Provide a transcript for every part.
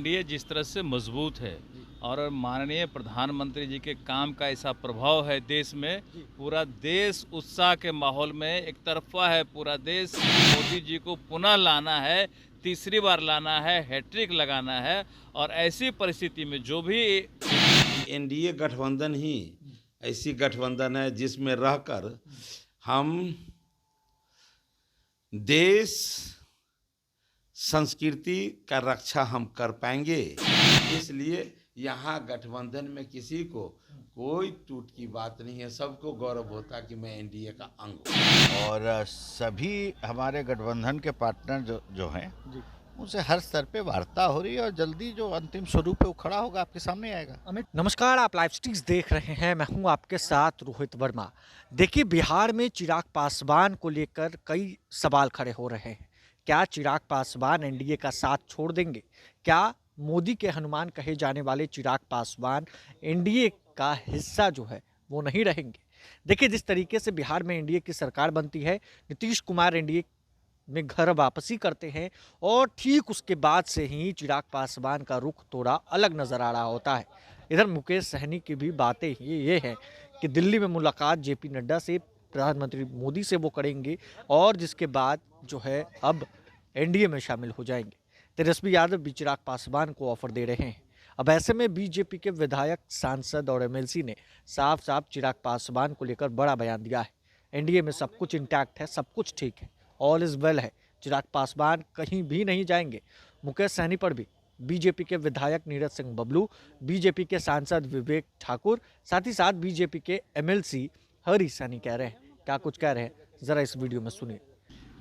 NDA जिस तरह से मजबूत है और माननीय प्रधानमंत्री जी के काम का ऐसा प्रभाव है देश में, पूरा देश उत्साह के माहौल में एक तरफा है। पूरा देश मोदी जी को पुनः लाना है, तीसरी बार लाना है, हैट्रिक लगाना है। और ऐसी परिस्थिति में जो भी एनडीए गठबंधन ही ऐसी गठबंधन है जिसमें रहकर हम देश संस्कृति का रक्षा हम कर पाएंगे। इसलिए यहाँ गठबंधन में किसी को कोई टूट की बात नहीं है, सबको गौरव होता है कि मैं एनडीए का अंग हूँ। और सभी हमारे गठबंधन के पार्टनर जो हैं उनसे हर स्तर पे वार्ता हो रही है और जल्दी जो अंतिम स्वरूप है वो खड़ा होगा, आपके सामने आएगा। अमित नमस्कार, आप लाइव स्ट्रीम्स देख रहे हैं। मैं हूं आपके साथ रोहित वर्मा। देखिए, बिहार में चिराग पासवान को लेकर कई सवाल खड़े हो रहे हैं। क्या चिराग पासवान एनडीए का साथ छोड़ देंगे? क्या मोदी के हनुमान कहे जाने वाले चिराग पासवान एनडीए का हिस्सा जो है वो नहीं रहेंगे? देखिए, जिस तरीके से बिहार में एनडीए की सरकार बनती है, नीतीश कुमार एनडीए में घर वापसी करते हैं और ठीक उसके बाद से ही चिराग पासवान का रुख थोड़ा अलग नजर आ रहा होता है। इधर मुकेश सहनी की भी बातें ये हैं कि दिल्ली में मुलाकात जेपी नड्डा से, प्रधानमंत्री मोदी से वो करेंगे और जिसके बाद जो है अब एनडीए में शामिल हो जाएंगे। तेजस्वी यादव भी चिराग पासवान को ऑफर दे रहे हैं। अब ऐसे में बीजेपी के विधायक, सांसद और एमएलसी ने साफ साफ चिराग पासवान को लेकर बड़ा बयान दिया है। एनडीए में सब कुछ इंटैक्ट है, सब कुछ ठीक है, ऑल इज वेल है, चिराग पासवान कहीं भी नहीं जाएंगे। मुकेश सहनी पर भी बीजेपी के विधायक नीरज सिंह बबलू, बीजेपी के सांसद विवेक ठाकुर, साथ ही साथ बीजेपी के एमएलसी हरी सहनी कह रहे हैं। क्या कुछ कह रहे हैं, जरा इस वीडियो में सुनिए।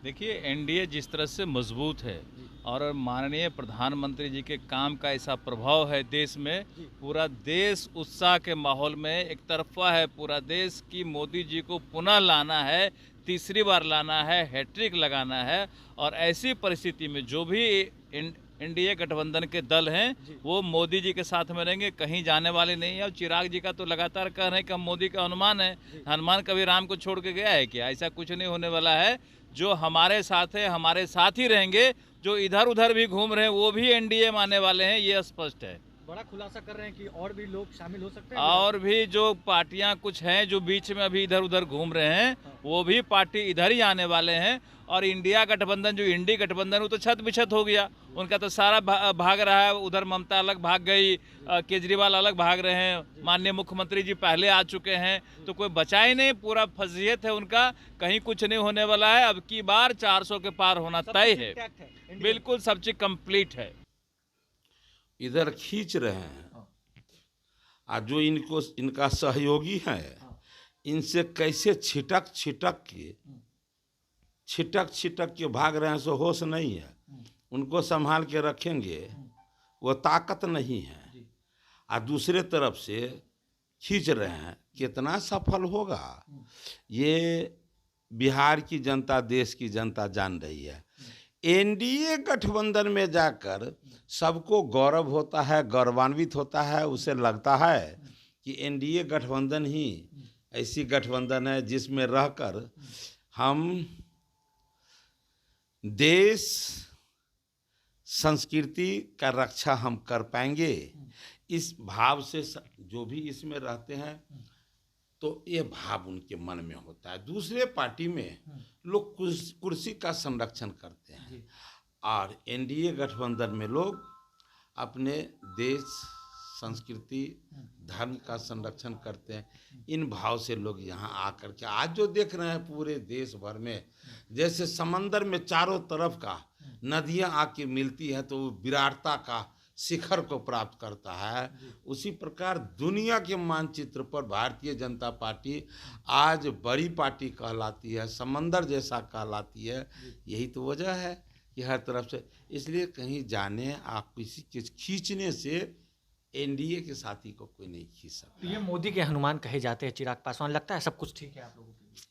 देखिए, एनडीए जिस तरह से मजबूत है और माननीय प्रधानमंत्री जी के काम का ऐसा प्रभाव है देश में, पूरा देश उत्साह के माहौल में एक तरफा है। पूरा देश की मोदी जी को पुनः लाना है, तीसरी बार लाना है, हैट्रिक लगाना है। और ऐसी परिस्थिति में जो भी एनडीए गठबंधन के दल हैं वो मोदी जी के साथ में रहेंगे, कहीं जाने वाले नहीं है। और चिराग जी का तो लगातार कह रहे हैं कि हम मोदी का हनुमान है। हनुमान कभी राम को छोड़ के गया है क्या? ऐसा कुछ नहीं होने वाला है। जो हमारे साथ है, हमारे साथ ही रहेंगे। जो इधर उधर भी घूम रहे हैं वो भी एनडीए में आने वाले हैं, ये स्पष्ट है। बड़ा खुलासा कर रहे हैं कि और भी लोग शामिल हो सकते हैं। और भी जो पार्टियां कुछ हैं जो बीच में अभी इधर उधर घूम रहे हैं, वो भी पार्टी इधर ही आने वाले हैं। और इंडिया गठबंधन, जो इंडी गठबंधन, वो तो छत बिछत हो गया। उनका तो सारा भाग रहा है। उधर ममता अलग भाग गई, केजरीवाल अलग भाग रहे हैं, माननीय मुख्यमंत्री जी पहले आ चुके हैं, तो कोई बचा ही नहीं। पूरा फजीयत है उनका, कहीं कुछ नहीं होने वाला है। अब की बार 400 के पार होना तय है, बिल्कुल सब चीज कंप्लीट है। इधर खींच रहे हैं और जो इनका सहयोगी है, इनसे कैसे छिटक छिटक के भाग रहे हैं, सो होश नहीं है। उनको संभाल के रखेंगे, वो ताकत नहीं है। और दूसरे तरफ से खींच रहे हैं, कितना सफल होगा ये बिहार की जनता, देश की जनता जान रही है। एनडीए गठबंधन में जाकर सबको गौरव होता है, गौरवान्वित होता है। उसे लगता है कि एनडीए गठबंधन ही ऐसी गठबंधन है जिसमें रहकर हम देश संस्कृति का रक्षा हम कर पाएंगे। इस भाव से जो भी इसमें रहते हैं तो ये भाव उनके मन में होता है। दूसरे पार्टी में लोग कुर्सी का संरक्षण करते हैं और एनडीए गठबंधन में लोग अपने देश, संस्कृति, धर्म का संरक्षण करते हैं। इन भाव से लोग यहाँ आकर के आज जो देख रहे हैं पूरे देश भर में, जैसे समंदर में चारों तरफ का नदियाँ आके मिलती है तो वो विराटता का शिखर को प्राप्त करता है, उसी प्रकार दुनिया के मानचित्र पर भारतीय जनता पार्टी आज बड़ी पार्टी कहलाती है, समंदर जैसा कहलाती है। यही तो वजह है कि हर तरफ से, इसलिए कहीं जाने आप किसी के खींचने से एनडीए के साथी को कोई नहीं खींच सकता। ये मोदी के हनुमान कहे जाते हैं चिराग पासवान, लगता है सब कुछ ठीक है आप लोगों के लिए?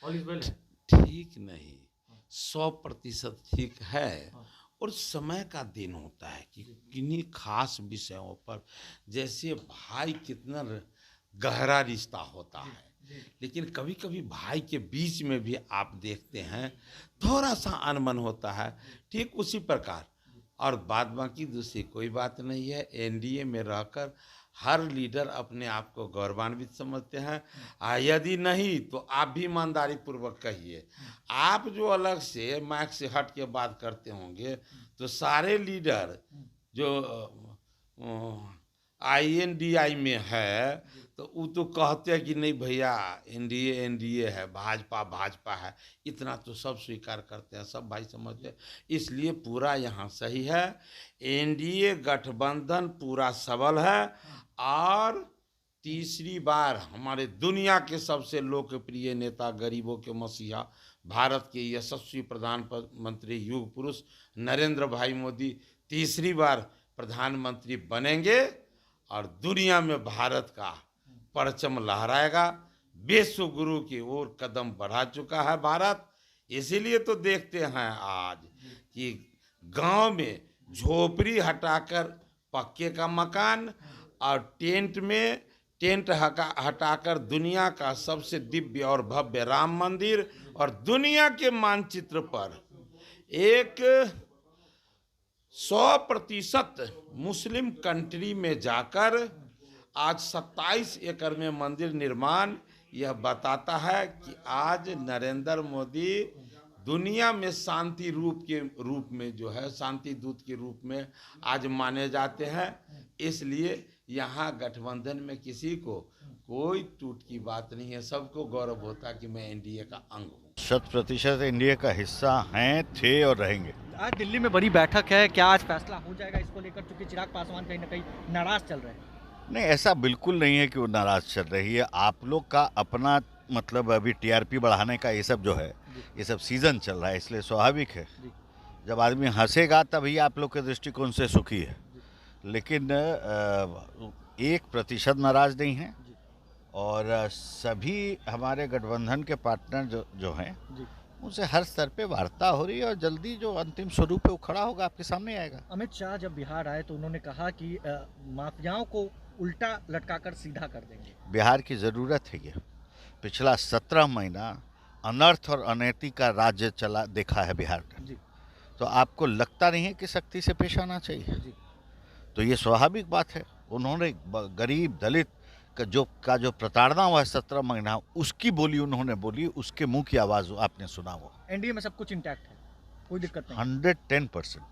ऑल इज वेल है? ठीक नहीं, 100% ठीक है। और समय का दिन होता है कि किन्हीं खास विषयों पर, जैसे भाई कितना गहरा रिश्ता होता है, लेकिन कभी कभी भाई के बीच में भी आप देखते हैं थोड़ा सा अनबन होता है। ठीक उसी प्रकार और बाद बाकी दूसरी कोई बात नहीं है। एनडीए में रहकर हर लीडर अपने आप को गौरवान्वित समझते हैं। यदि नहीं तो आप भी ईमानदारी पूर्वक कहिए। आप जो अलग से माइक से हट के बात करते होंगे तो सारे लीडर जो INDI में है तो वो तो कहते हैं कि नहीं भैया एनडीए है, भाजपा है, इतना तो सब स्वीकार करते हैं, सब भाई समझते हैं। इसलिए पूरा यहाँ सही है। एनडीए गठबंधन पूरा सबल है और तीसरी बार हमारे दुनिया के सबसे लोकप्रिय नेता, गरीबों के मसीहा, भारत के यशस्वी प्रधानमंत्री युग पुरुष नरेंद्र भाई मोदी तीसरी बार प्रधानमंत्री बनेंगे और दुनिया में भारत का परचम लहराएगा। विश्व गुरु की ओर कदम बढ़ा चुका है भारत। इसीलिए तो देखते हैं आज कि गांव में झोपड़ी हटाकर पक्के का मकान और टेंट हटाकर दुनिया का सबसे दिव्य और भव्य राम मंदिर और दुनिया के मानचित्र पर एक 100% मुस्लिम कंट्री में जाकर आज 27 एकड़ में मंदिर निर्माण, यह बताता है कि आज नरेंद्र मोदी दुनिया में शांति रूप में जो है शांति दूत के रूप में आज माने जाते हैं। इसलिए यहाँ गठबंधन में किसी को कोई टूट की बात नहीं है, सबको गौरव होता है कि मैं एनडीए का अंग हूँ। 100% एनडीए का हिस्सा हैं, थे और रहेंगे। आज दिल्ली में बड़ी बैठक है, क्या आज फैसला हो जाएगा इसको लेकर, क्योंकि चिराग पासवान कहीं ना कहीं नाराज चल रहे हैं? नहीं, ऐसा बिल्कुल नहीं है कि वो नाराज चल रही है। आप लोग का अपना मतलब अभी टीआरपी बढ़ाने का ये सब जो है, ये सब सीजन चल रहा है, इसलिए स्वाभाविक है जब आदमी हंसेगा तभी आप लोग के दृष्टिकोण से सुखी है। लेकिन 1% नाराज नहीं है और सभी हमारे गठबंधन के पार्टनर जो हैं उनसे हर स्तर पे वार्ता हो रही है और जल्दी जो अंतिम स्वरूप पे वो खड़ा होगा आपके सामने आएगा। अमित शाह जब बिहार आए तो उन्होंने कहा कि माफियाओं को उल्टा लटकाकर सीधा कर देंगे। बिहार की ज़रूरत है। ये पिछला 17 महीना अनर्थ और अनैति का राज्य चला देखा है बिहार ने, तो आपको लगता नहीं है कि सख्ती से पेश आना चाहिए? तो ये स्वाभाविक बात है। उन्होंने गरीब दलित का जो प्रताड़ना हुआ है 17 महीना, उसकी बोली उन्होंने बोली, उसके मुंह की आवाज़ आपने सुना। वो एनडीए में सब कुछ इंटैक्ट है, कोई दिक्कत नहीं। 110%।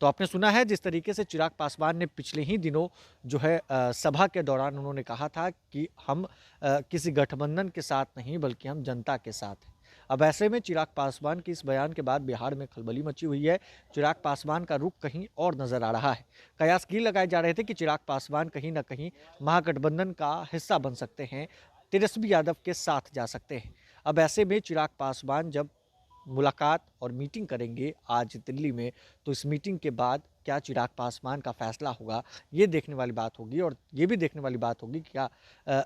तो आपने सुना है जिस तरीके से चिराग पासवान ने पिछले ही दिनों जो है सभा के दौरान उन्होंने कहा था कि हम किसी गठबंधन के साथ नहीं बल्कि हम जनता के साथ हैं। अब ऐसे में चिराग पासवान के इस बयान के बाद बिहार में खलबली मची हुई है। चिराग पासवान का रुख कहीं और नजर आ रहा है। कयास ये लगाए जा रहे थे कि चिराग पासवान कहीं ना कहीं महागठबंधन का हिस्सा बन सकते हैं, तेजस्वी यादव के साथ जा सकते हैं। अब ऐसे में चिराग पासवान जब मुलाकात और मीटिंग करेंगे आज दिल्ली में, तो इस मीटिंग के बाद क्या चिराग पासवान का फैसला होगा, ये देखने वाली बात होगी। और ये भी देखने वाली बात होगी क्या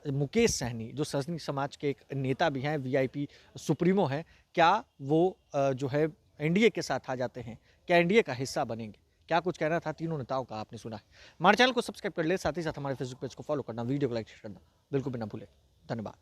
मुकेश सहनी जो सैनिक समाज के एक नेता भी हैं, वीआईपी सुप्रीमो हैं, क्या वो जो है एनडीए के साथ आ जाते हैं, क्या एनडीए का हिस्सा बनेंगे? क्या कुछ कहना था तीनों नेताओं का आपने सुना है। हमारे चैनल को सब्सक्राइब कर ले, साथ ही साथ हमारे फेसबुक पेज को फॉलो करना, वीडियो को लाइक करना बिल्कुल भी ना भूलें। धन्यवाद।